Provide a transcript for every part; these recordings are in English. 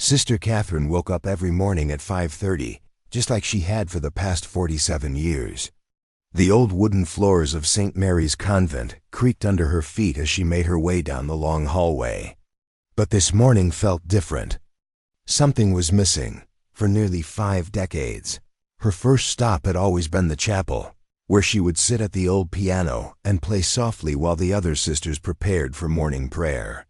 Sister Catherine woke up every morning at 5:30, just like she had for the past 47 years. The old wooden floors of St. Mary's Convent creaked under her feet as she made her way down the long hallway. But this morning felt different. Something was missing. For nearly 5 decades, her first stop had always been the chapel, where she would sit at the old piano and play softly while the other sisters prepared for morning prayer.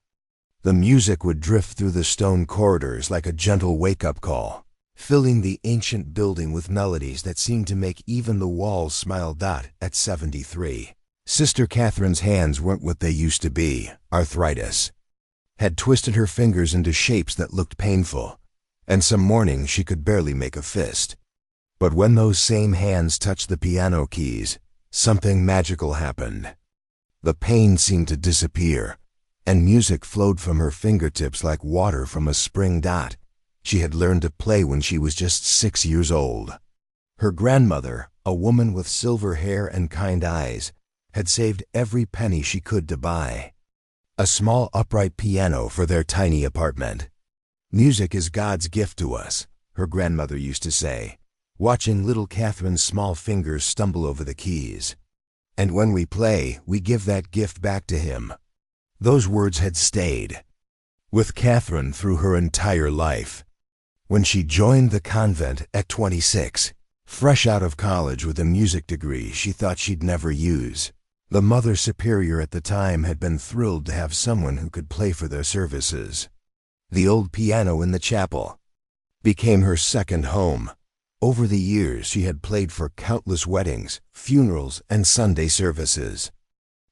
The music would drift through the stone corridors like a gentle wake-up call, filling the ancient building with melodies that seemed to make even the walls smile. At 73, Sister Catherine's hands weren't what they used to be. Arthritis had twisted her fingers into shapes that looked painful, and some mornings she could barely make a fist. But when those same hands touched the piano keys, something magical happened. The pain seemed to disappear, and music flowed from her fingertips like water from a spring. She had learned to play when she was just 6 years old. Her grandmother, a woman with silver hair and kind eyes, had saved every penny she could to buy a small upright piano for their tiny apartment. "Music is God's gift to us," her grandmother used to say, watching little Catherine's small fingers stumble over the keys. "And when we play, we give that gift back to Him." Those words had stayed with Catherine through her entire life. When she joined the convent at 26, fresh out of college with a music degree she thought she'd never use, the Mother Superior at the time had been thrilled to have someone who could play for their services. The old piano in the chapel became her second home. Over the years, she had played for countless weddings, funerals, and Sunday services.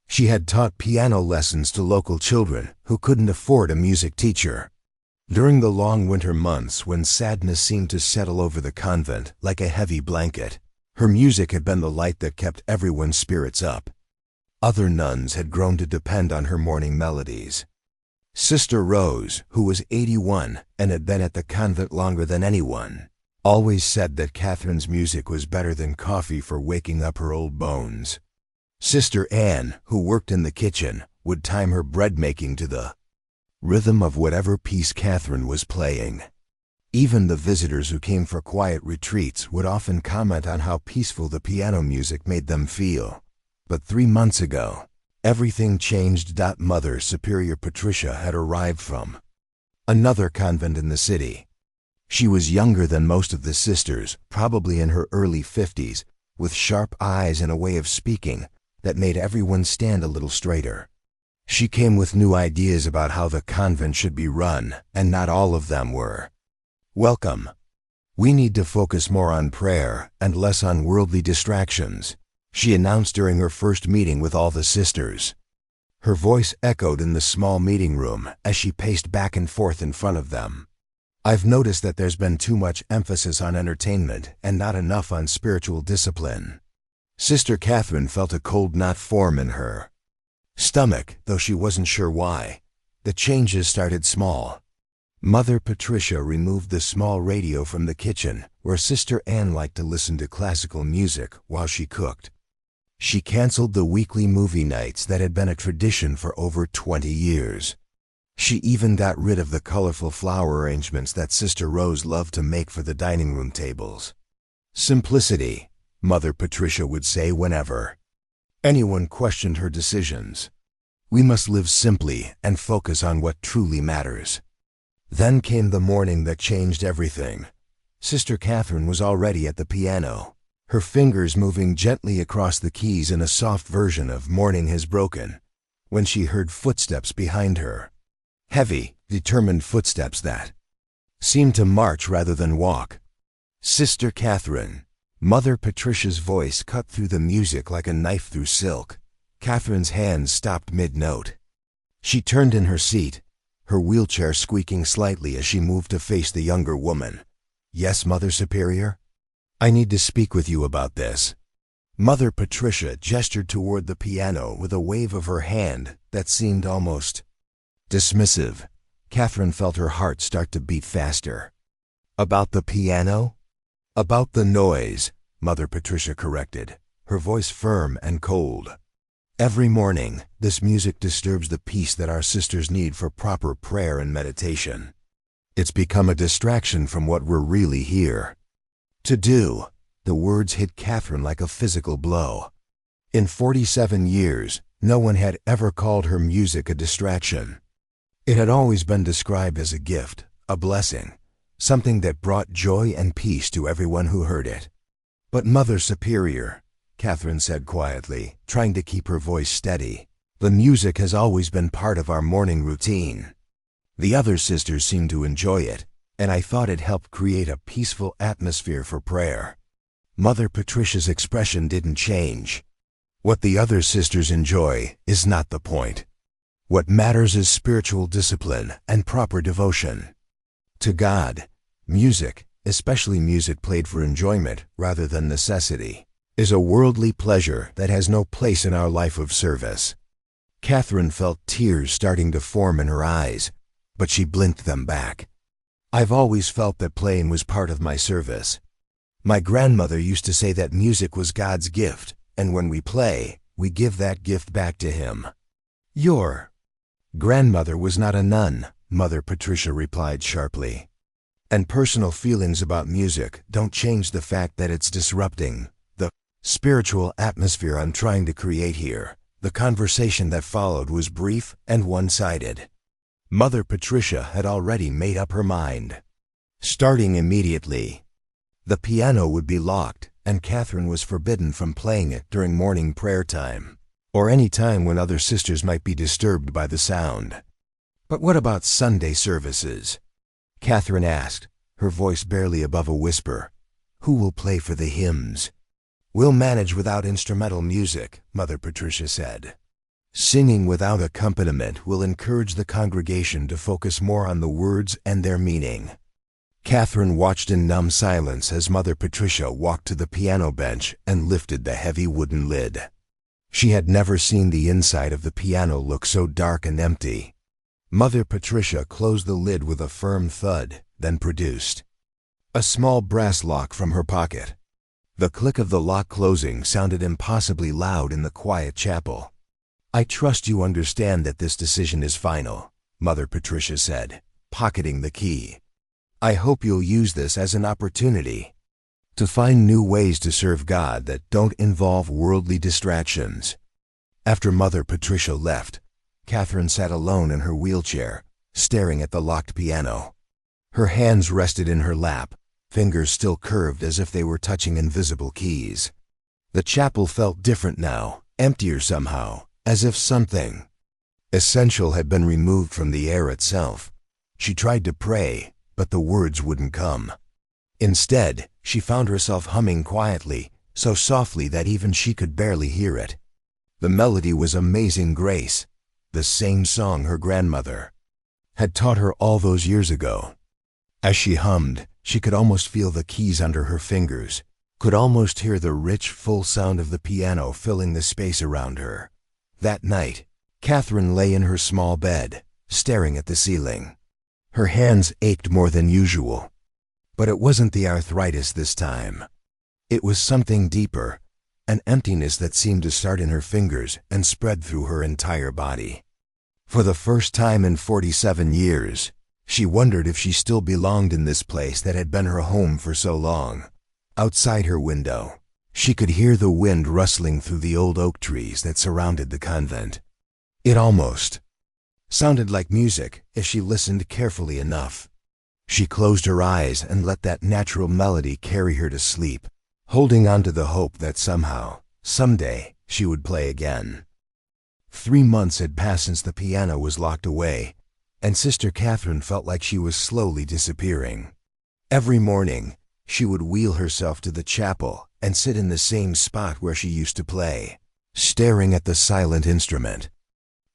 She had taught piano lessons to local children who couldn't afford a music teacher. During the long winter months when sadness seemed to settle over the convent like a heavy blanket, her music had been the light that kept everyone's spirits up. Other nuns had grown to depend on her morning melodies. Sister Rose, who was 81 and had been at the convent longer than anyone, always said that Catherine's music was better than coffee for waking up her old bones. Sister Anne, who worked in the kitchen, would time her bread making to the rhythm of whatever piece Catherine was playing. Even the visitors who came for quiet retreats would often comment on how peaceful the piano music made them feel. But 3 months ago, everything changed. Mother Superior Patricia had arrived from another convent in the city. She was younger than most of the sisters, probably in her early 50s, with sharp eyes and a way of speaking that made everyone stand a little straighter. She came with new ideas about how the convent should be run, and not all of them were welcome. "We need to focus more on prayer and less on worldly distractions," she announced during her first meeting with all the sisters. Her voice echoed in the small meeting room as she paced back and forth in front of them. "I've noticed that there's been too much emphasis on entertainment and not enough on spiritual discipline." Sister Catherine felt a cold knot form in her stomach, though she wasn't sure why. The changes started small. Mother Patricia removed the small radio from the kitchen, where Sister Anne liked to listen to classical music while she cooked. She canceled the weekly movie nights that had been a tradition for over 20 years. She even got rid of the colorful flower arrangements that Sister Rose loved to make for the dining room tables. "Simplicity," Mother Patricia would say whenever anyone questioned her decisions. "We must live simply and focus on what truly matters." Then came the morning that changed everything. Sister Catherine was already at the piano, her fingers moving gently across the keys in a soft version of "Morning Has Broken," when she heard footsteps behind her. Heavy, determined footsteps that seemed to march rather than walk. "Sister Catherine." Mother Patricia's voice cut through the music like a knife through silk. Catherine's hands stopped mid-note. She turned in her seat, her wheelchair squeaking slightly as she moved to face the younger woman. "Yes, Mother Superior? I need to speak with you about this." Mother Patricia gestured toward the piano with a wave of her hand that seemed almost dismissive. Catherine felt her heart start to beat faster. "About the piano?" "About the noise," Mother Patricia corrected, her voice firm and cold. "Every morning, this music disturbs the peace that our sisters need for proper prayer and meditation. It's become a distraction from what we're really here to do. The words hit Catherine like a physical blow. In 47 years, no one had ever called her music a distraction. It had always been described as a gift, a blessing, something that brought joy and peace to everyone who heard it. "But Mother Superior," Catherine said quietly, trying to keep her voice steady, "the music has always been part of our morning routine. The other sisters seemed to enjoy it, and I thought it helped create a peaceful atmosphere for prayer." Mother Patricia's expression didn't change. What the other sisters enjoy is not the point. What matters is spiritual discipline and proper devotion to God. Music, especially music played for enjoyment rather than necessity, is a worldly pleasure that has no place in our life of service. Catherine felt tears starting to form in her eyes, but she blinked them back. "I've always felt that playing was part of my service. My grandmother used to say that music was God's gift, and when we play, we give that gift back to Him." "Your grandmother was not a nun," Mother Patricia replied sharply. "And personal feelings about music don't change the fact that it's disrupting the spiritual atmosphere I'm trying to create here." The conversation that followed was brief and one-sided. Mother Patricia had already made up her mind. Starting immediately, the piano would be locked, and Catherine was forbidden from playing it during morning prayer time, or any time when other sisters might be disturbed by the sound. "But what about Sunday services?" Catherine asked, her voice barely above a whisper. "Who will play for the hymns?" "We'll manage without instrumental music," Mother Patricia said. "Singing without accompaniment will encourage the congregation to focus more on the words and their meaning." Catherine watched in numb silence as Mother Patricia walked to the piano bench and lifted the heavy wooden lid. She had never seen the inside of the piano look so dark and empty. Mother Patricia closed the lid with a firm thud, then produced a small brass lock from her pocket. The click of the lock closing sounded impossibly loud in the quiet chapel. "I trust you understand that this decision is final," Mother Patricia said, pocketing the key. "I hope you'll use this as an opportunity to find new ways to serve God that don't involve worldly distractions." After Mother Patricia left, Catherine sat alone in her wheelchair, staring at the locked piano. Her hands rested in her lap, fingers still curved as if they were touching invisible keys. The chapel felt different now, emptier somehow, as if something essential had been removed from the air itself. She tried to pray, but the words wouldn't come. Instead, she found herself humming quietly, so softly that even she could barely hear it. The melody was Amazing Grace, the same song her grandmother had taught her all those years ago. As she hummed, she could almost feel the keys under her fingers, could almost hear the rich, full sound of the piano filling the space around her. That night, Catherine lay in her small bed, staring at the ceiling. Her hands ached more than usual. But it wasn't the arthritis this time. It was something deeper, an emptiness that seemed to start in her fingers and spread through her entire body. For the first time in 47 years, she wondered if she still belonged in this place that had been her home for so long. Outside her window, she could hear the wind rustling through the old oak trees that surrounded the convent. It almost sounded like music if she listened carefully enough. She closed her eyes and let that natural melody carry her to sleep, holding on to the hope that somehow, someday, she would play again. 3 months had passed since the piano was locked away, and Sister Catherine felt like she was slowly disappearing. Every morning, she would wheel herself to the chapel and sit in the same spot where she used to play, staring at the silent instrument.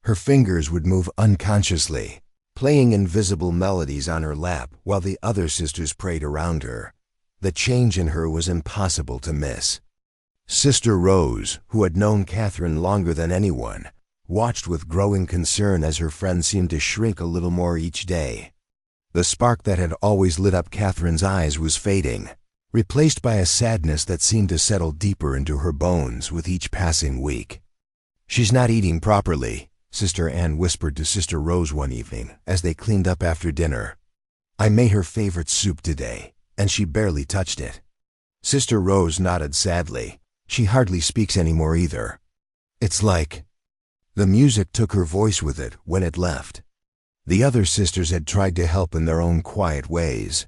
Her fingers would move unconsciously, playing invisible melodies on her lap while the other sisters prayed around her. The change in her was impossible to miss. Sister Rose, who had known Catherine longer than anyone, watched with growing concern as her friend seemed to shrink a little more each day. The spark that had always lit up Catherine's eyes was fading, replaced by a sadness that seemed to settle deeper into her bones with each passing week. "She's not eating properly," Sister Anne whispered to Sister Rose one evening as they cleaned up after dinner. I made her favorite soup today, and she barely touched it. Sister Rose nodded sadly. She hardly speaks anymore either. It's like the music took her voice with it when it left. The other sisters had tried to help in their own quiet ways.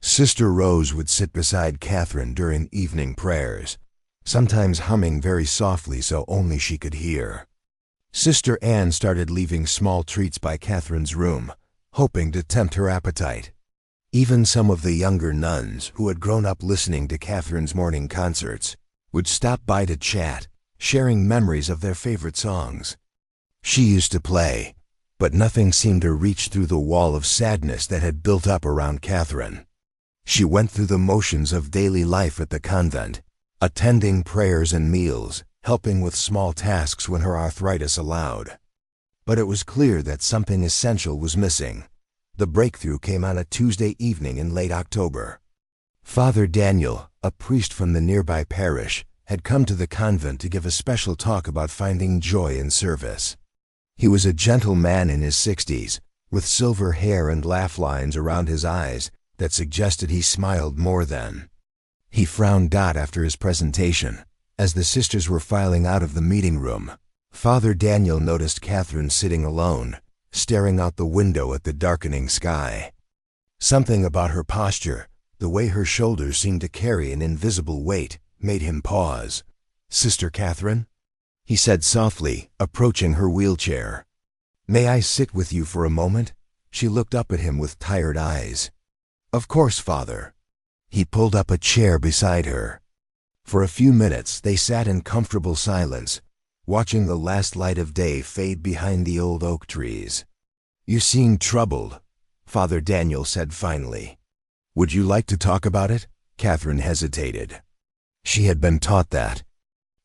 Sister Rose would sit beside Catherine during evening prayers, sometimes humming very softly so only she could hear. Sister Anne started leaving small treats by Catherine's room, hoping to tempt her appetite. Even some of the younger nuns, who had grown up listening to Catherine's morning concerts, would stop by to chat, sharing memories of their favorite songs. She used to play, but nothing seemed to reach through the wall of sadness that had built up around Catherine. She went through the motions of daily life at the convent, attending prayers and meals, helping with small tasks when her arthritis allowed. But it was clear that something essential was missing. The breakthrough came on a Tuesday evening in late October. Father Daniel, a priest from the nearby parish, had come to the convent to give a special talk about finding joy in service. He was a gentle man in his 60s, with silver hair and laugh lines around his eyes that suggested he smiled more than. He frowned after his presentation. As the sisters were filing out of the meeting room, Father Daniel noticed Catherine sitting alone, staring out the window at the darkening sky. Something about her posture, the way her shoulders seemed to carry an invisible weight, made him pause. "Sister Catherine?" he said softly, approaching her wheelchair. "May I sit with you for a moment?" She looked up at him with tired eyes. "Of course, Father." He pulled up a chair beside her. For a few minutes they sat in comfortable silence, watching the last light of day fade behind the old oak trees. "You seem troubled," Father Daniel said finally. "Would you like to talk about it?" Catherine hesitated. She had been taught that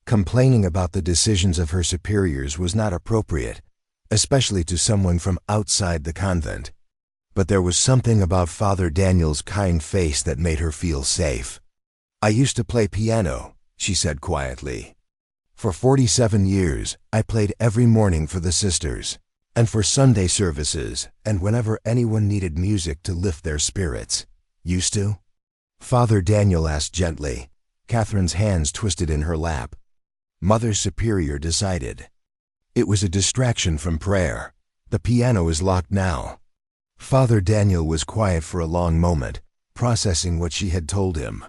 complaining about the decisions of her superiors was not appropriate, especially to someone from outside the convent. But there was something about Father Daniel's kind face that made her feel safe. "I used to play piano," she said quietly. "For 47 years, I played every morning for the sisters, and for Sunday services, and whenever anyone needed music to lift their spirits." "Used to?" Father Daniel asked gently. Catherine's hands twisted in her lap. Mother Superior decided. "It was a distraction from prayer. The piano is locked now." Father Daniel was quiet for a long moment, processing what she had told him.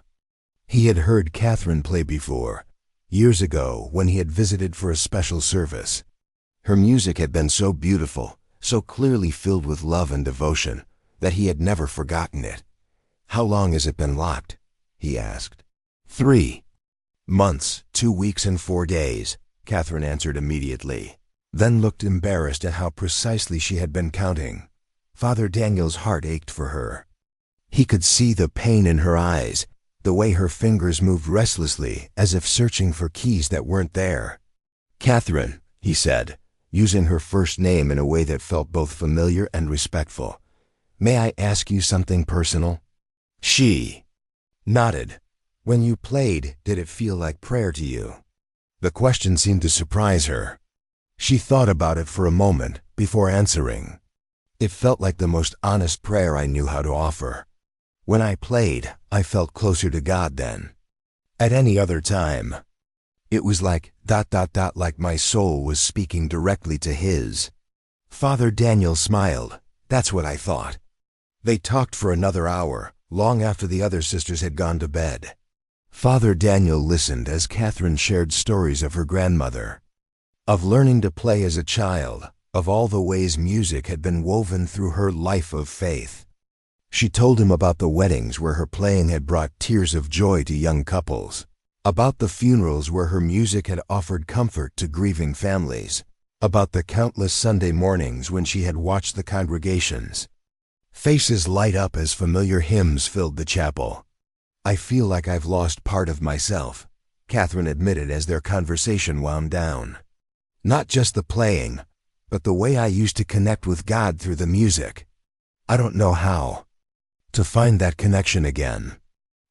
He had heard Catherine play before, years ago when he had visited for a special service. Her music had been so beautiful, so clearly filled with love and devotion, that he had never forgotten it. "How long has it been locked?" he asked. 3 months, 2 weeks and 4 days, Catherine answered immediately, then looked embarrassed at how precisely she had been counting. Father Daniel's heart ached for her. He could see the pain in her eyes, the way her fingers moved restlessly as if searching for keys that weren't there. "Catherine," he said, using her first name in a way that felt both familiar and respectful, "may I ask you something personal?" She nodded. "When you played, did it feel like prayer to you?" The question seemed to surprise her. She thought about it for a moment before answering. "It felt like the most honest prayer I knew how to offer. When I played, I felt closer to God then. At any other time, it was like ... like my soul was speaking directly to his." Father Daniel smiled. "That's what I thought." They talked for another hour, long after the other sisters had gone to bed. Father Daniel listened as Catherine shared stories of her grandmother, of learning to play as a child, of all the ways music had been woven through her life of faith. She told him about the weddings where her playing had brought tears of joy to young couples, about the funerals where her music had offered comfort to grieving families, about the countless Sunday mornings when she had watched the congregations. Faces light up as familiar hymns filled the chapel. "I feel like I've lost part of myself," Catherine admitted as their conversation wound down. "Not just the playing, but the way I used to connect with God through the music. I don't know how to find that connection again."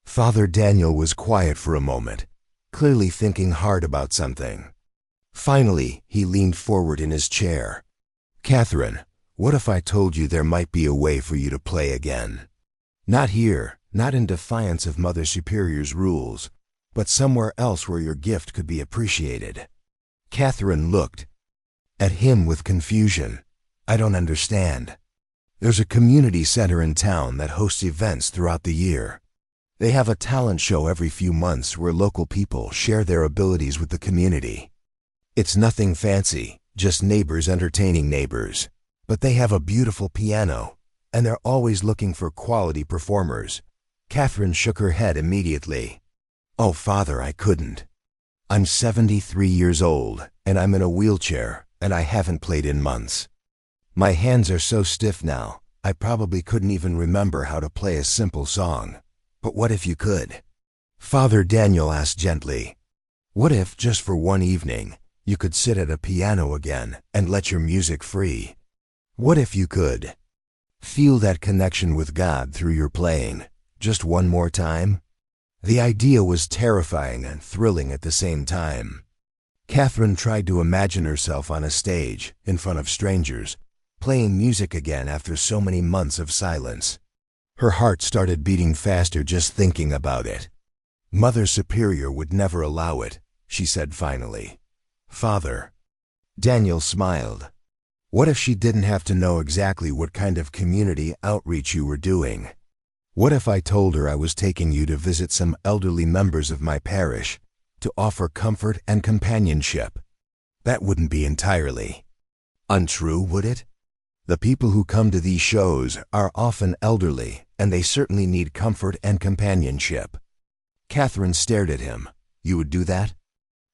Father Daniel was quiet for a moment, clearly thinking hard about something. Finally, he leaned forward in his chair. "Catherine, What if I told you there might be a way for you to play again? Not here, not in defiance of Mother Superior's rules, but somewhere else where your gift could be appreciated. Catherine looked at him with confusion. I don't understand. There's a community center in town that hosts events throughout the year. They have a talent show every few months where local people share their abilities with the community. It's nothing fancy, just neighbors entertaining neighbors. But they have a beautiful piano, and they're always looking for quality performers. Catherine shook her head immediately. Oh, Father, I couldn't. I'm 73 years old, and I'm in a wheelchair, and I haven't played in months. My hands are so stiff now, I probably couldn't even remember how to play a simple song. But what if you could? Father Daniel asked gently. What if, just for one evening, you could sit at a piano again and let your music free? What if you could feel that connection with God through your playing, just one more time? The idea was terrifying and thrilling at the same time. Catherine tried to imagine herself on a stage, in front of strangers, playing music again after so many months of silence. Her heart started beating faster just thinking about it. Mother Superior would never allow it, she said finally. Father. Daniel smiled. What if she didn't have to know exactly what kind of community outreach you were doing? What if I told her I was taking you to visit some elderly members of my parish, to offer comfort and companionship? That wouldn't be entirely untrue, would it? The people who come to these shows are often elderly, and they certainly need comfort and companionship. Catherine stared at him. You would do that?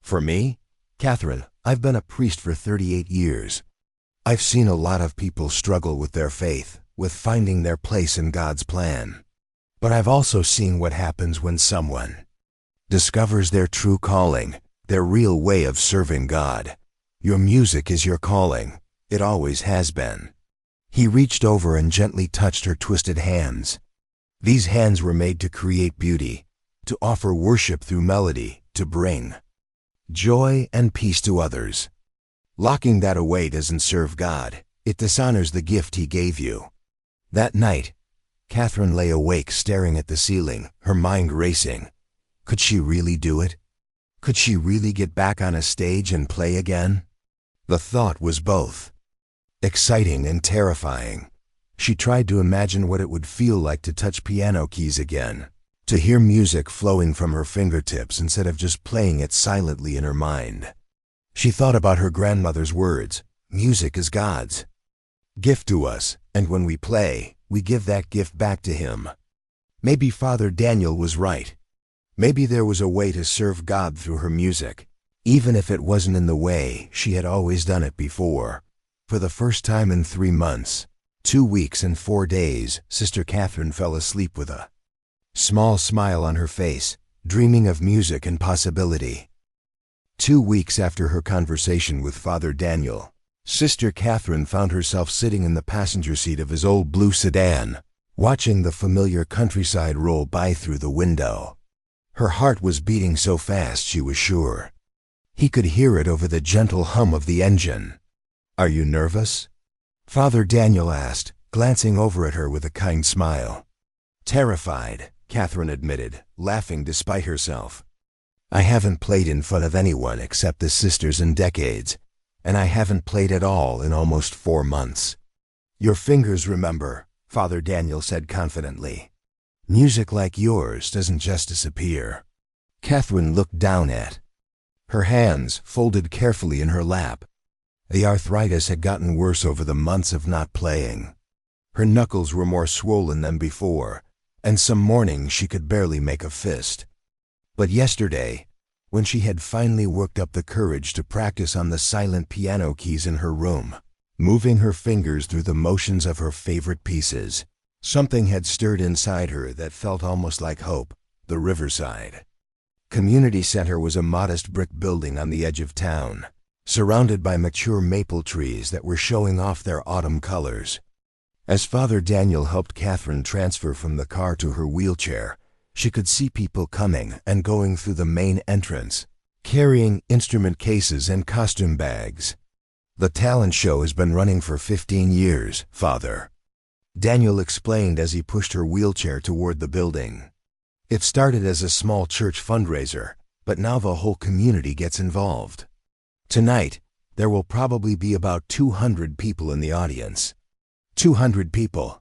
For me? Catherine, I've been a priest for 38 years. I've seen a lot of people struggle with their faith, with finding their place in God's plan. But I've also seen what happens when someone discovers their true calling, their real way of serving God. Your music is your calling. It always has been. He reached over and gently touched her twisted hands. These hands were made to create beauty, to offer worship through melody, to bring joy and peace to others. Locking that away doesn't serve God. It dishonors the gift He gave you. That night, Catherine lay awake staring at the ceiling, her mind racing. Could she really do it? Could she really get back on a stage and play again? The thought was both exciting and terrifying. She tried to imagine what it would feel like to touch piano keys again, to hear music flowing from her fingertips instead of just playing it silently in her mind. She thought about her grandmother's words, music is God's gift to us, and when we play, we give that gift back to Him. Maybe Father Daniel was right. Maybe there was a way to serve God through her music, even if it wasn't in the way she had always done it before. For the first time in 3 months, 2 weeks and 4 days, Sister Catherine fell asleep with a small smile on her face, dreaming of music and possibility. 2 weeks after her conversation with Father Daniel, Sister Catherine found herself sitting in the passenger seat of his old blue sedan, watching the familiar countryside roll by through the window. Her heart was beating so fast she was sure he could hear it over the gentle hum of the engine. Are you nervous? Father Daniel asked, glancing over at her with a kind smile. Terrified, Catherine admitted, laughing despite herself. I haven't played in front of anyone except the sisters in decades, and I haven't played at all in almost 4 months. Your fingers remember, Father Daniel said confidently. Music like yours doesn't just disappear. Catherine looked down at her hands, folded carefully in her lap. The arthritis had gotten worse over the months of not playing. Her knuckles were more swollen than before, and some mornings she could barely make a fist. But yesterday, when she had finally worked up the courage to practice on the silent piano keys in her room, moving her fingers through the motions of her favorite pieces, something had stirred inside her that felt almost like hope. The Riverside Community Center was a modest brick building on the edge of town, surrounded by mature maple trees that were showing off their autumn colors. As Father Daniel helped Catherine transfer from the car to her wheelchair, she could see people coming and going through the main entrance, carrying instrument cases and costume bags. The talent show has been running for 15 years, Father. Daniel explained as he pushed her wheelchair toward the building. It started as a small church fundraiser, but now the whole community gets involved. Tonight, there will probably be about 200 people in the audience. 200 people.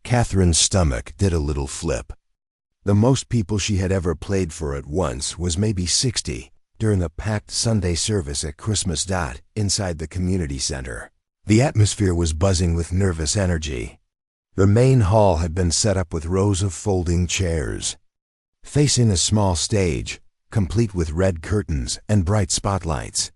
Catherine's stomach did a little flip. The most people she had ever played for at once was maybe 60 during a packed Sunday service at Christmas inside the community center. The atmosphere was buzzing with nervous energy. The main hall had been set up with rows of folding chairs. Facing a small stage, complete with red curtains and bright spotlights.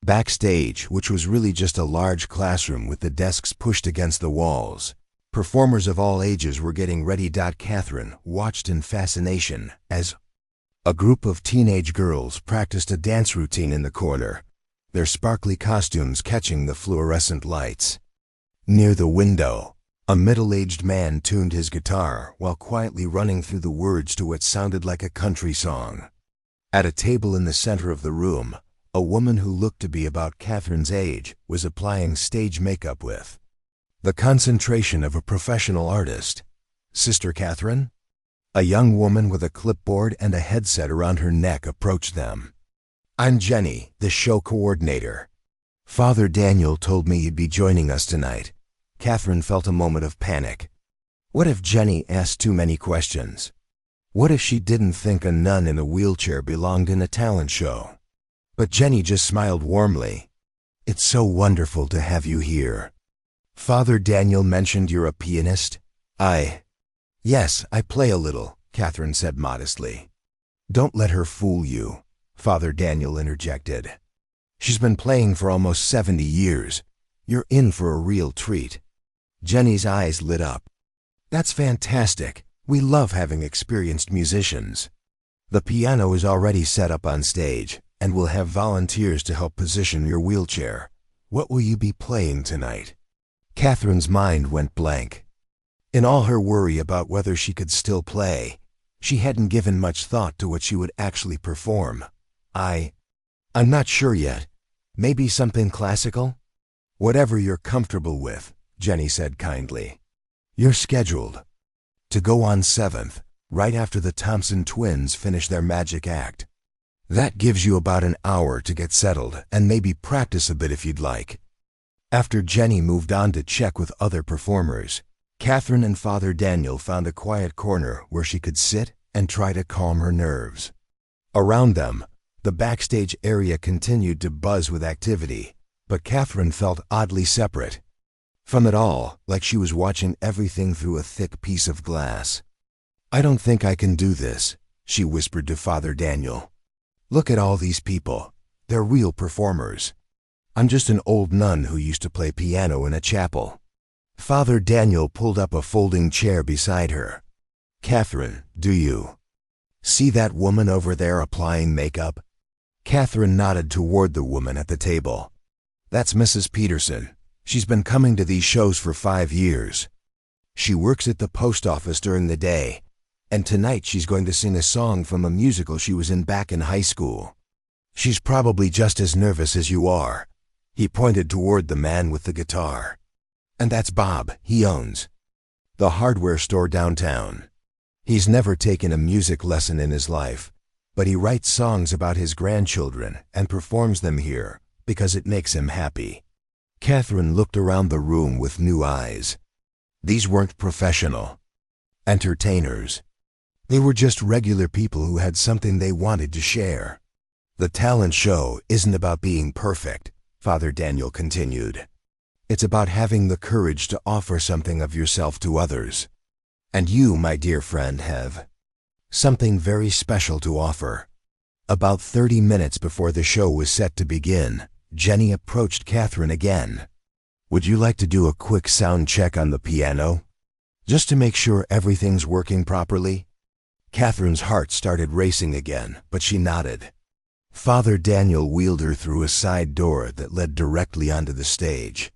Backstage, which was really just a large classroom with the desks pushed against the walls, performers of all ages were getting ready. Catherine watched in fascination as a group of teenage girls practiced a dance routine in the corner, their sparkly costumes catching the fluorescent lights. Near the window, a middle-aged man tuned his guitar while quietly running through the words to what sounded like a country song. At a table in the center of the room, a woman who looked to be about Catherine's age was applying stage makeup with the concentration of a professional artist. Sister Catherine? A young woman with a clipboard and a headset around her neck approached them. I'm Jenny, the show coordinator. Father Daniel told me you'd be joining us tonight. Catherine felt a moment of panic. What if Jenny asked too many questions? What if she didn't think a nun in a wheelchair belonged in a talent show? But Jenny just smiled warmly. It's so wonderful to have you here. Father Daniel mentioned you're a pianist. Yes, I play a little, Catherine said modestly. Don't let her fool you, Father Daniel interjected. She's been playing for almost 70 years. You're in for a real treat. Jenny's eyes lit up. That's fantastic. We love having experienced musicians. The piano is already set up on stage, and we'll have volunteers to help position your wheelchair. What will you be playing tonight? Catherine's mind went blank. In all her worry about whether she could still play, she hadn't given much thought to what she would actually perform. I'm not sure yet. Maybe something classical? Whatever you're comfortable with, Jenny said kindly. You're scheduled to go on 7th, right after the Thompson twins finish their magic act. That gives you about an hour to get settled and maybe practice a bit if you'd like. After Jenny moved on to check with other performers, Catherine and Father Daniel found a quiet corner where she could sit and try to calm her nerves. Around them, the backstage area continued to buzz with activity, but Catherine felt oddly separate from it all, like she was watching everything through a thick piece of glass. I don't think I can do this, she whispered to Father Daniel. Look at all these people. They're real performers. I'm just an old nun who used to play piano in a chapel. Father Daniel pulled up a folding chair beside her. Catherine, do you see that woman over there applying makeup? Catherine nodded toward the woman at the table. That's Mrs. Peterson. She's been coming to these shows for 5 years. She works at the post office during the day, and tonight she's going to sing a song from a musical she was in back in high school. She's probably just as nervous as you are. He pointed toward the man with the guitar. And that's Bob. He owns the hardware store downtown. He's never taken a music lesson in his life, but he writes songs about his grandchildren and performs them here because it makes him happy. Catherine looked around the room with new eyes. These weren't professional entertainers. They were just regular people who had something they wanted to share. The talent show isn't about being perfect, Father Daniel continued. It's about having the courage to offer something of yourself to others. And you, my dear friend, have something very special to offer. About 30 minutes before the show was set to begin, Jenny approached Catherine again. Would you like to do a quick sound check on the piano? Just to make sure everything's working properly? Catherine's heart started racing again, but she nodded. Father Daniel wheeled her through a side door that led directly onto the stage.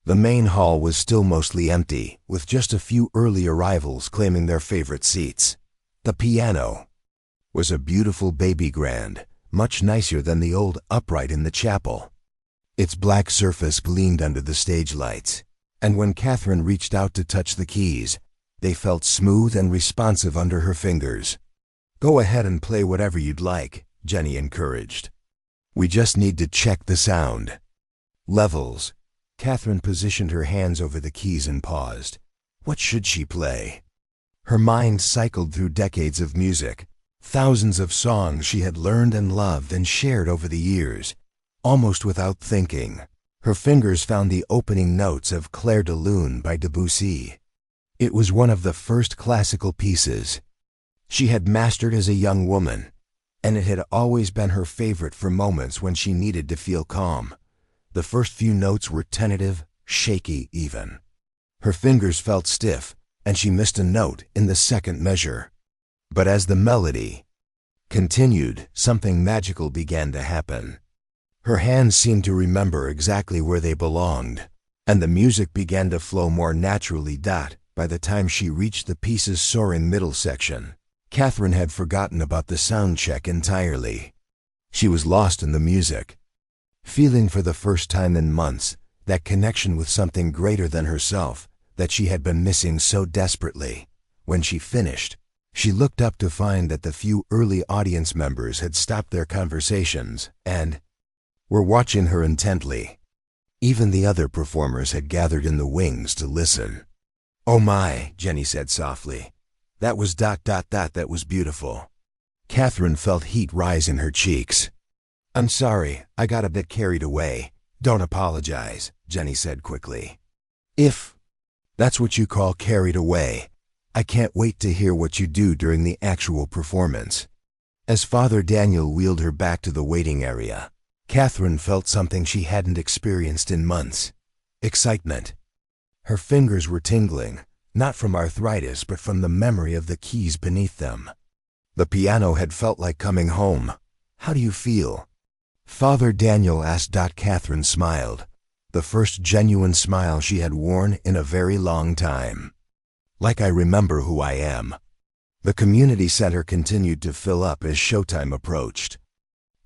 The main hall was still mostly empty, with just a few early arrivals claiming their favorite seats. The piano was a beautiful baby grand, much nicer than the old upright in the chapel. Its black surface gleamed under the stage lights, and when Catherine reached out to touch the keys, they felt smooth and responsive under her fingers. "Go ahead and play whatever you'd like," Jenny encouraged. "We just need to check the sound." Levels. Catherine positioned her hands over the keys and paused. What should she play? Her mind cycled through decades of music, thousands of songs she had learned and loved and shared over the years. Almost without thinking, her fingers found the opening notes of Clair de Lune by Debussy. It was one of the first classical pieces she had mastered as a young woman, and it had always been her favorite for moments when she needed to feel calm. The first few notes were tentative, shaky even. Her fingers felt stiff, and she missed a note in the second measure. But as the melody continued, something magical began to happen. Her hands seemed to remember exactly where they belonged, and the music began to flow more naturally. By the time she reached the piece's soaring middle section, Catherine had forgotten about the sound check entirely. She was lost in the music, feeling for the first time in months that connection with something greater than herself that she had been missing so desperately. When she finished, she looked up to find that the few early audience members had stopped their conversations and were watching her intently. Even the other performers had gathered in the wings to listen. "Oh my," Jenny said softly. "That was ... that was beautiful." Catherine felt heat rise in her cheeks. "I'm sorry, I got a bit carried away." "Don't apologize," Jenny said quickly. "If that's what you call carried away, I can't wait to hear what you do during the actual performance." As Father Daniel wheeled her back to the waiting area, Catherine felt something she hadn't experienced in months. Excitement. Her fingers were tingling, not from arthritis but from the memory of the keys beneath them. The piano had felt like coming home. "How do you feel?" Father Daniel asked. Catherine smiled, the first genuine smile she had worn in a very long time. "Like I remember who I am." The community center continued to fill up as showtime approached.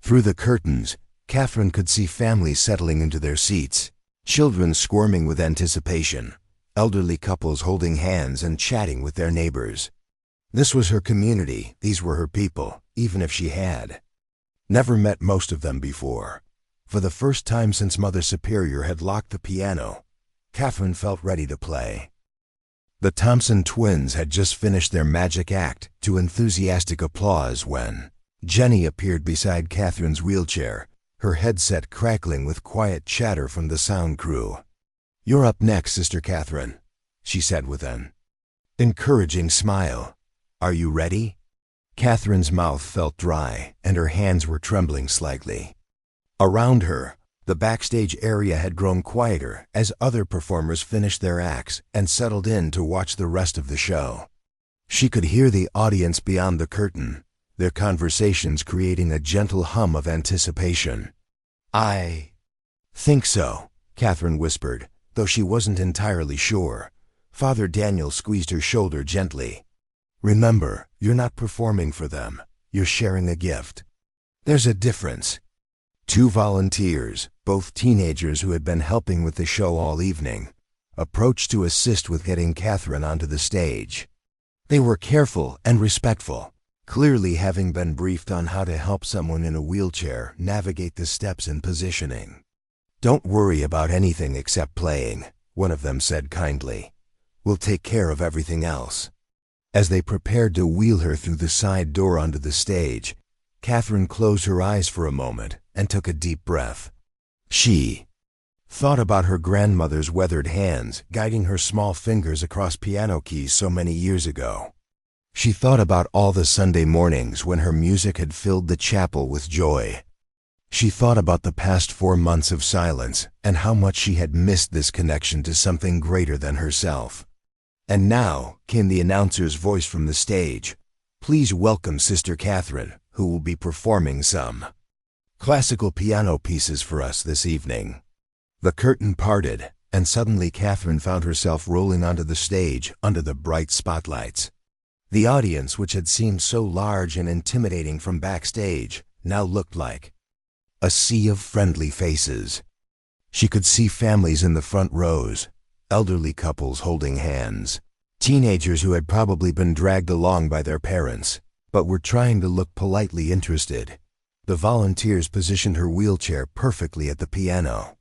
Through the curtains, Catherine could see families settling into their seats, children squirming with anticipation, elderly couples holding hands and chatting with their neighbors. This was her community, these were her people, even if she had never met most of them before. For the first time since Mother Superior had locked the piano, Catherine felt ready to play. The Thompson twins had just finished their magic act to enthusiastic applause when Jenny appeared beside Catherine's wheelchair, her headset crackling with quiet chatter from the sound crew. "You're up next, Sister Catherine," she said with an encouraging smile. "Are you ready?" Catherine's mouth felt dry, and her hands were trembling slightly. Around her, the backstage area had grown quieter as other performers finished their acts and settled in to watch the rest of the show. She could hear the audience beyond the curtain, their conversations creating a gentle hum of anticipation. "I think so," Catherine whispered, though she wasn't entirely sure. Father Daniel squeezed her shoulder gently. "Remember, you're not performing for them. You're sharing a gift. There's a difference." Two volunteers, both teenagers who had been helping with the show all evening, approached to assist with getting Catherine onto the stage. They were careful and respectful, clearly having been briefed on how to help someone in a wheelchair navigate the steps and positioning. "Don't worry about anything except playing," one of them said kindly. "We'll take care of everything else." As they prepared to wheel her through the side door onto the stage, Catherine closed her eyes for a moment and took a deep breath. She thought about her grandmother's weathered hands guiding her small fingers across piano keys so many years ago. She thought about all the Sunday mornings when her music had filled the chapel with joy. She thought about the past 4 months of silence and how much she had missed this connection to something greater than herself. And now came the announcer's voice from the stage. "Please welcome Sister Catherine, who will be performing some classical piano pieces for us this evening." The curtain parted, and suddenly Catherine found herself rolling onto the stage under the bright spotlights. The audience, which had seemed so large and intimidating from backstage, now looked like a sea of friendly faces. She could see families in the front rows, elderly couples holding hands, teenagers who had probably been dragged along by their parents, but were trying to look politely interested. The volunteers positioned her wheelchair perfectly at the piano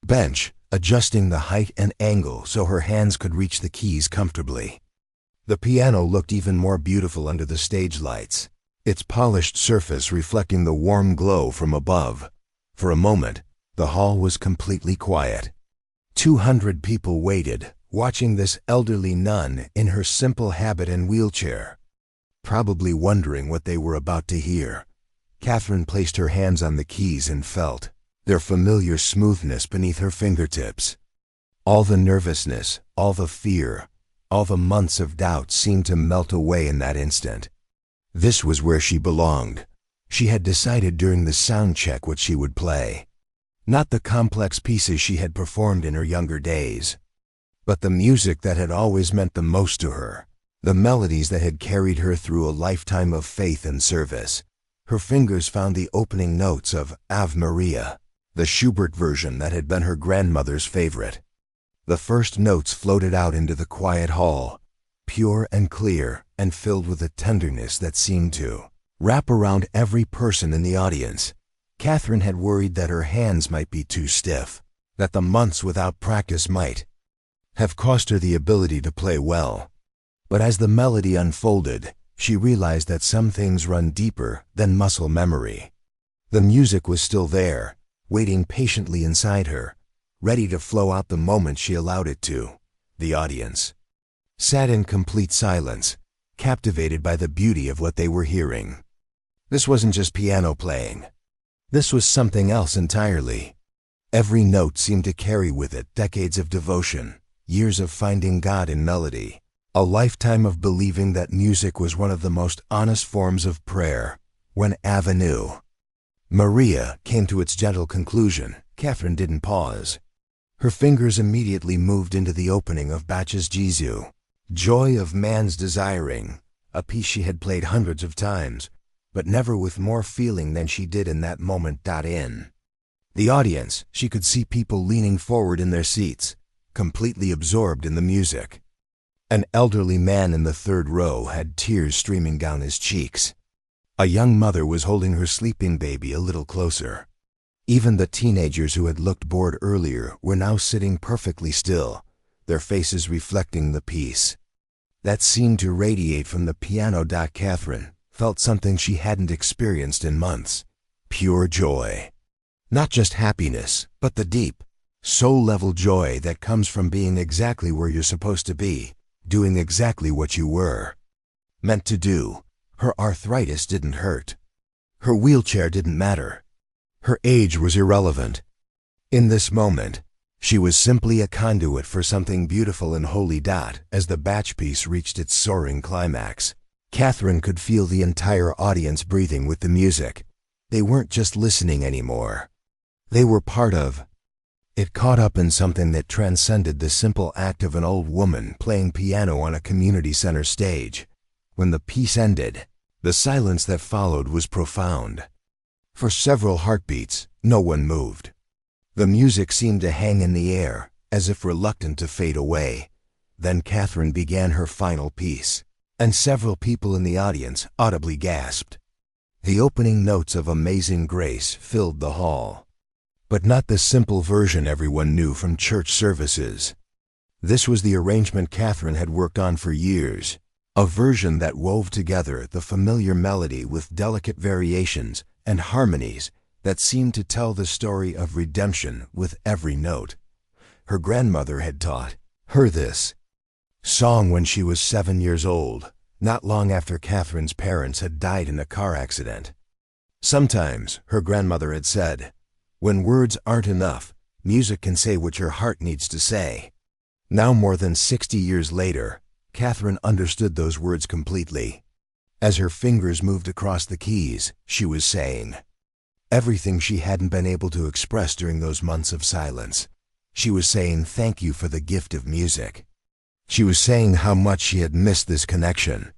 bench, adjusting the height and angle so her hands could reach the keys comfortably. The piano looked even more beautiful under the stage lights, its polished surface reflecting the warm glow from above. For a moment, the hall was completely quiet. 200 people waited, watching this elderly nun in her simple habit and wheelchair, probably wondering what they were about to hear. Catherine placed her hands on the keys and felt their familiar smoothness beneath her fingertips. All the nervousness, all the fear, all the months of doubt seemed to melt away in that instant. This was where she belonged. She had decided during the sound check what she would play. Not the complex pieces she had performed in her younger days, but the music that had always meant the most to her, the melodies that had carried her through a lifetime of faith and service. Her fingers found the opening notes of Ave Maria, the Schubert version that had been her grandmother's favorite. The first notes floated out into the quiet hall, pure and clear and filled with a tenderness that seemed to wrap around every person in the audience. Catherine had worried that her hands might be too stiff, that the months without practice might have cost her the ability to play well. But as the melody unfolded, she realized that some things run deeper than muscle memory. The music was still there, waiting patiently inside her, ready to flow out the moment she allowed it to. The audience sat in complete silence, captivated by the beauty of what they were hearing. This wasn't just piano playing. This was something else entirely. Every note seemed to carry with it decades of devotion, years of finding God in melody, a lifetime of believing that music was one of the most honest forms of prayer. When Ave Maria came to its gentle conclusion, Catherine didn't pause. Her fingers immediately moved into the opening of Bach's Jesu, Joy of Man's Desiring, a piece she had played hundreds of times, but never with more feeling than she did in that moment. In the audience, she could see people leaning forward in their seats, completely absorbed in the music. An elderly man in the third row had tears streaming down his cheeks. A young mother was holding her sleeping baby a little closer. Even the teenagers who had looked bored earlier were now sitting perfectly still, their faces reflecting the peace that seemed to radiate from the piano. Catherine felt something she hadn't experienced in months. Pure joy. Not just happiness, but the deep, soul-level joy that comes from being exactly where you're supposed to be, doing exactly what you were meant to do. Her arthritis didn't hurt. Her wheelchair didn't matter. Her age was irrelevant. In this moment, she was simply a conduit for something beautiful and holy. As the Bach piece reached its soaring climax, Catherine could feel the entire audience breathing with the music. They weren't just listening anymore. They were part of it, caught up in something that transcended the simple act of an old woman playing piano on a community center stage. When the piece ended, the silence that followed was profound. For several heartbeats, no one moved. The music seemed to hang in the air, as if reluctant to fade away. Then Catherine began her final piece, and several people in the audience audibly gasped. The opening notes of Amazing Grace filled the hall. But not the simple version everyone knew from church services. This was the arrangement Catherine had worked on for years, a version that wove together the familiar melody with delicate variations and harmonies that seemed to tell the story of redemption with every note. Her grandmother had taught her this song when she was 7 years old, not long after Catherine's parents had died in a car accident. Sometimes, her grandmother had said, when words aren't enough, music can say what your heart needs to say. Now, more than 60 years later, Catherine understood those words completely. As her fingers moved across the keys, she was saying everything she hadn't been able to express during those months of silence. She was saying thank you for the gift of music. She was saying how much she had missed this connection.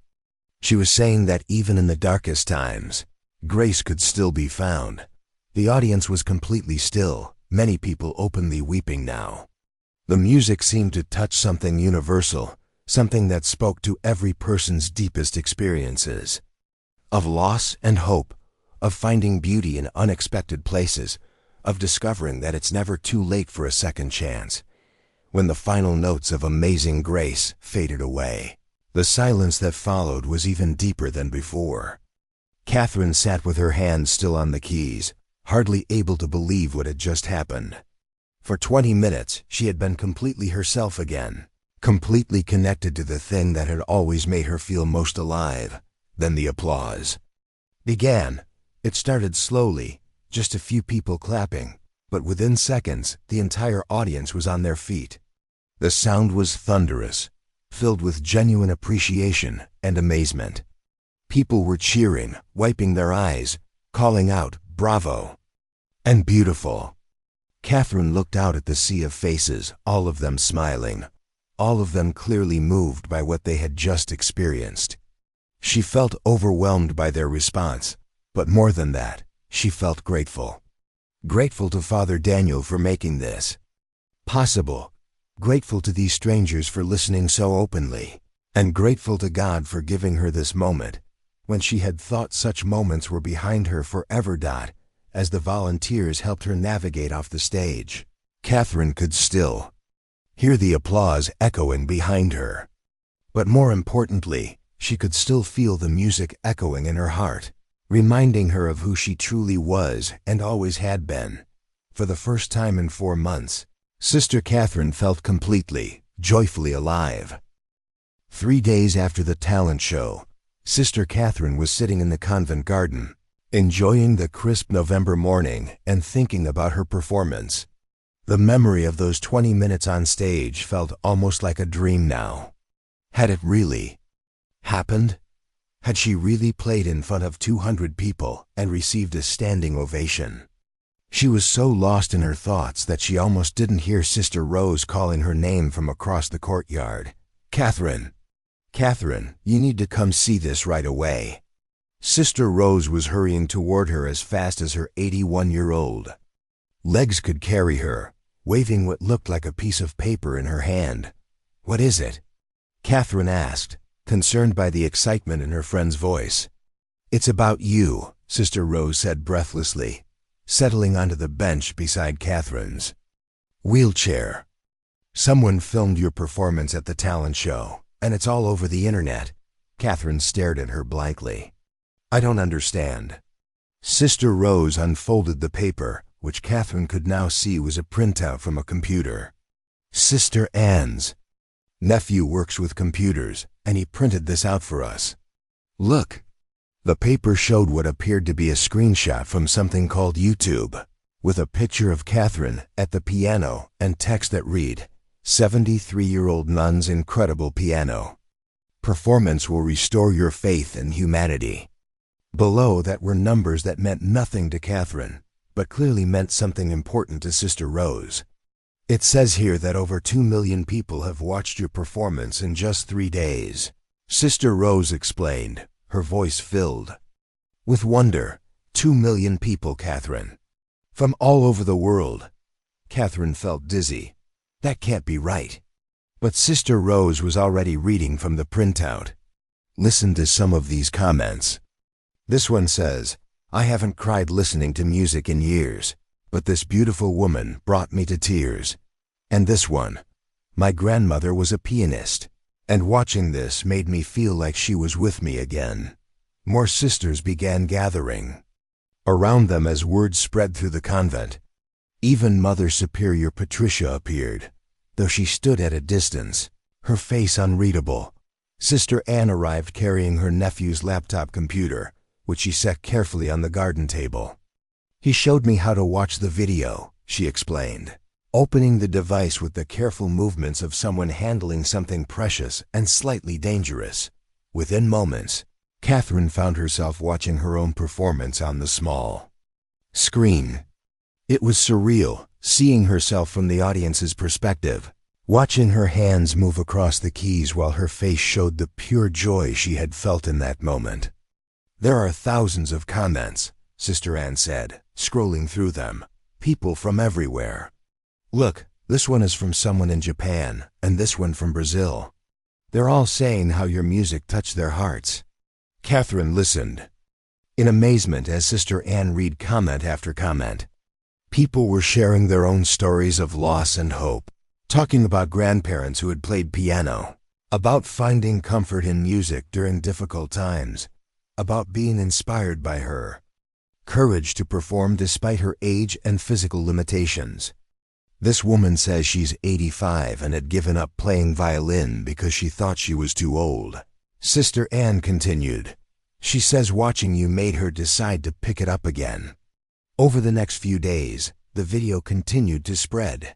She was saying that even in the darkest times, grace could still be found. The audience was completely still, many people openly weeping now. The music seemed to touch something universal, something that spoke to every person's deepest experiences. Of loss and hope, of finding beauty in unexpected places, of discovering that it's never too late for a second chance. When the final notes of Amazing Grace faded away, the silence that followed was even deeper than before. Catherine sat with her hands still on the keys, hardly able to believe what had just happened. For 20 minutes, she had been completely herself again, completely connected to the thing that had always made her feel most alive. Then the applause began. It started slowly, just a few people clapping, but within seconds, the entire audience was on their feet. The sound was thunderous, filled with genuine appreciation and amazement. People were cheering, wiping their eyes, calling out, "Bravo!" and "Beautiful." Catherine looked out at the sea of faces, all of them smiling, all of them clearly moved by what they had just experienced. She felt overwhelmed by their response, but more than that, she felt grateful. Grateful to Father Daniel for making this possible, grateful to these strangers for listening so openly, and grateful to God for giving her this moment, when she had thought such moments were behind her forever. As the volunteers helped her navigate off the stage, Catherine could still hear the applause echoing behind her. But more importantly, she could still feel the music echoing in her heart, reminding her of who she truly was and always had been. For the first time in 4 months, Sister Catherine felt completely, joyfully alive. 3 days after the talent show, Sister Catherine was sitting in the convent garden, enjoying the crisp November morning and thinking about her performance. The memory of those 20 minutes on stage felt almost like a dream now. Had it really happened? Had she really played in front of 200 people and received a standing ovation? She was so lost in her thoughts that she almost didn't hear Sister Rose calling her name from across the courtyard. "Catherine! Catherine, you need to come see this right away." Sister Rose was hurrying toward her as fast as her 81-year-old legs could carry her, waving what looked like a piece of paper in her hand. "What is it?" Catherine asked, concerned by the excitement in her friend's voice. "It's about you," Sister Rose said breathlessly, settling onto the bench beside Catherine's wheelchair. "Someone filmed your performance at the talent show, and it's all over the internet." Catherine stared at her blankly. "I don't understand." Sister Rose unfolded the paper, which Catherine could now see was a printout from a computer. "Sister Anne's nephew works with computers, and he printed this out for us. Look." The paper showed what appeared to be a screenshot from something called YouTube, with a picture of Catherine at the piano and text that read, "73-year-old nun's incredible piano. Performance will restore your faith in humanity." Below that were numbers that meant nothing to Catherine, but clearly meant something important to Sister Rose. "It says here that over 2 million people have watched your performance in just 3 days. Sister Rose explained, her voice filled with wonder. 2 million people, Catherine. From all over the world. Catherine felt dizzy. That can't be right. But Sister Rose was already reading from the printout. Listen to some of these comments. This one says, "I haven't cried listening to music in years, but this beautiful woman brought me to tears." And this one, "My grandmother was a pianist, and watching this made me feel like she was with me again." More sisters began gathering around them as word spread through the convent. Even Mother Superior Patricia appeared, though she stood at a distance, her face unreadable. Sister Anne arrived carrying her nephew's laptop computer, which she set carefully on the garden table. "He showed me how to watch the video," she explained, opening the device with the careful movements of someone handling something precious and slightly dangerous. Within moments, Catherine found herself watching her own performance on the small screen. It was surreal, seeing herself from the audience's perspective, watching her hands move across the keys while her face showed the pure joy she had felt in that moment. "There are thousands of comments," Sister Anne said, scrolling through them. people from everywhere. Look, this one is from someone in Japan, and this one from Brazil. They're all saying how your music touched their hearts. Catherine listened in amazement as Sister Anne read comment after comment. People were sharing their own stories of loss and hope, talking about grandparents who had played piano, about finding comfort in music during difficult times, about being inspired by her courage to perform despite her age and physical limitations. This woman says she's 85 and had given up playing violin because she thought she was too old. Sister Anne continued, she says watching you made her decide to pick it up again. Over the next few days, the video continued to spread.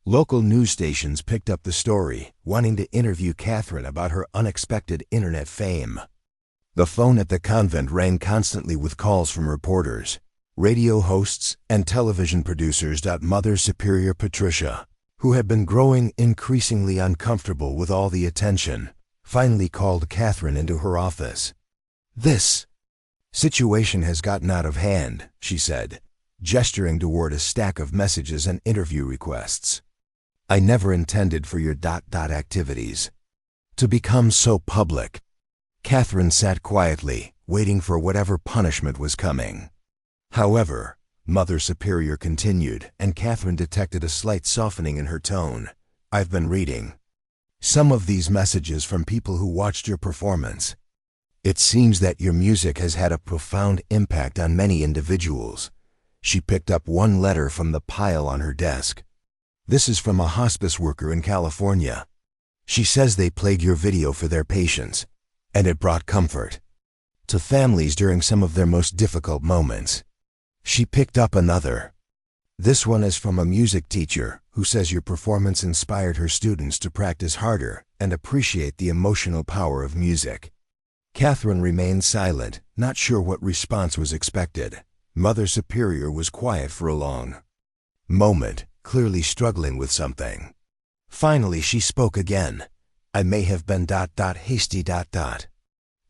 Local news stations picked up the story, wanting to interview Catherine about her unexpected internet fame. The phone at the convent rang constantly with calls from reporters, radio hosts, and television producers. Mother Superior Patricia, who had been growing increasingly uncomfortable with all the attention, finally called Catherine into her office. This situation has gotten out of hand, she said, gesturing toward a stack of messages and interview requests. I never intended for your activities to become so public. Catherine sat quietly, waiting for whatever punishment was coming. However, Mother Superior continued, and Catherine detected a slight softening in her tone. I've been reading some of these messages from people who watched your performance. It seems that your music has had a profound impact on many individuals. She picked up one letter from the pile on her desk. This is from a hospice worker in California. She says they played your video for their patients, and it brought comfort to families during some of their most difficult moments. She picked up another. This one is from a music teacher who says your performance inspired her students to practice harder and appreciate the emotional power of music. Catherine remained silent, not sure what response was expected. Mother Superior was quiet for a long moment, clearly struggling with something. Finally, she spoke again. I may have been hasty.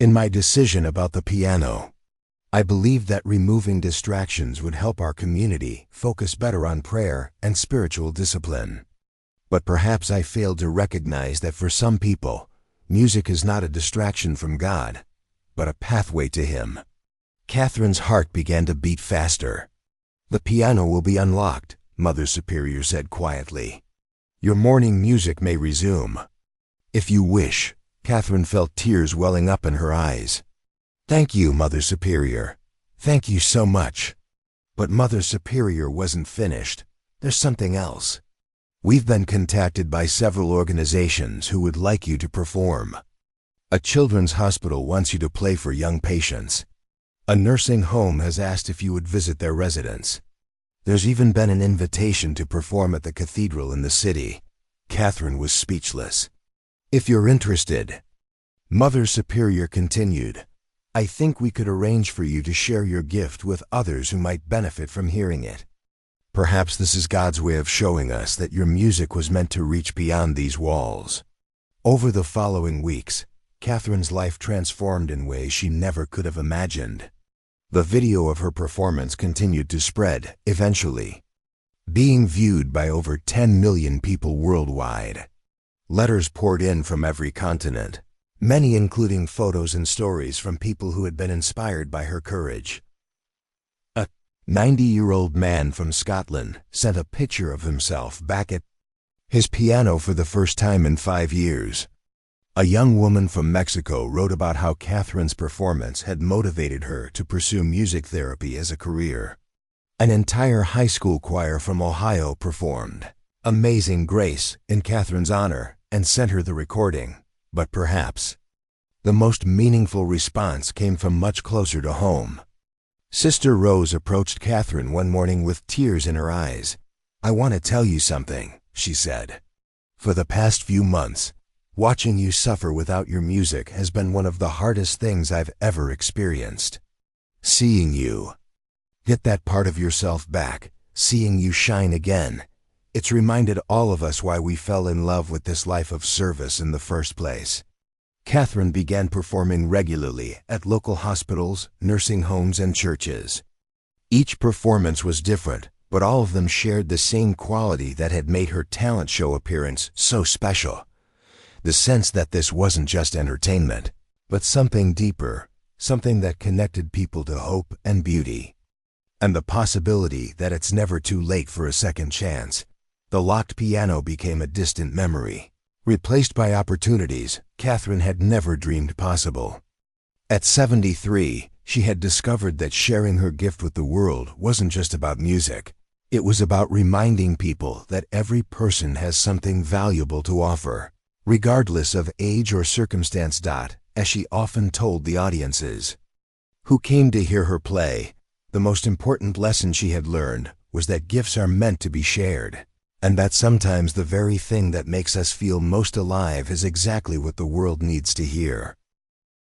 In my decision about the piano, I believed that removing distractions would help our community focus better on prayer and spiritual discipline. But perhaps I failed to recognize that for some people, music is not a distraction from God, but a pathway to Him. Catherine's heart began to beat faster. The piano will be unlocked, Mother Superior said quietly. Your morning music may resume. If you wish. Catherine felt tears welling up in her eyes. Thank you, Mother Superior. Thank you so much. But Mother Superior wasn't finished. There's something else. We've been contacted by several organizations who would like you to perform. A children's hospital wants you to play for young patients. A nursing home has asked if you would visit their residents. There's even been an invitation to perform at the cathedral in the city. Catherine was speechless. If you're interested, Mother Superior continued, I think we could arrange for you to share your gift with others who might benefit from hearing it. Perhaps this is God's way of showing us that your music was meant to reach beyond these walls. Over the following weeks, Catherine's life transformed in ways she never could have imagined. The video of her performance continued to spread, eventually being viewed by over 10 million people worldwide. Letters poured in from every continent, many including photos and stories from people who had been inspired by her courage. A 90-year-old man from Scotland sent a picture of himself back at his piano for the first time in 5 years. A young woman from Mexico wrote about how Catherine's performance had motivated her to pursue music therapy as a career. An entire high school choir from Ohio performed Amazing Grace in Catherine's honor and sent her the recording. But perhaps the most meaningful response came from much closer to home. Sister Rose approached Catherine one morning with tears in her eyes. I want to tell you something, she said. For the past few months, watching you suffer without your music has been one of the hardest things I've ever experienced. Seeing you get that part of yourself back, seeing you shine again, it's reminded all of us why we fell in love with this life of service in the first place. Catherine began performing regularly at local hospitals, nursing homes, and churches. Each performance was different, but all of them shared the same quality that had made her talent show appearance so special. The sense that this wasn't just entertainment, but something deeper, something that connected people to hope and beauty. And the possibility that it's never too late for a second chance. The locked piano became a distant memory, replaced by opportunities Catherine had never dreamed possible. At 73, she had discovered that sharing her gift with the world wasn't just about music. It was about reminding people that every person has something valuable to offer, regardless of age or circumstance. As she often told the audiences who came to hear her play, the most important lesson she had learned was that gifts are meant to be shared, and that sometimes the very thing that makes us feel most alive is exactly what the world needs to hear.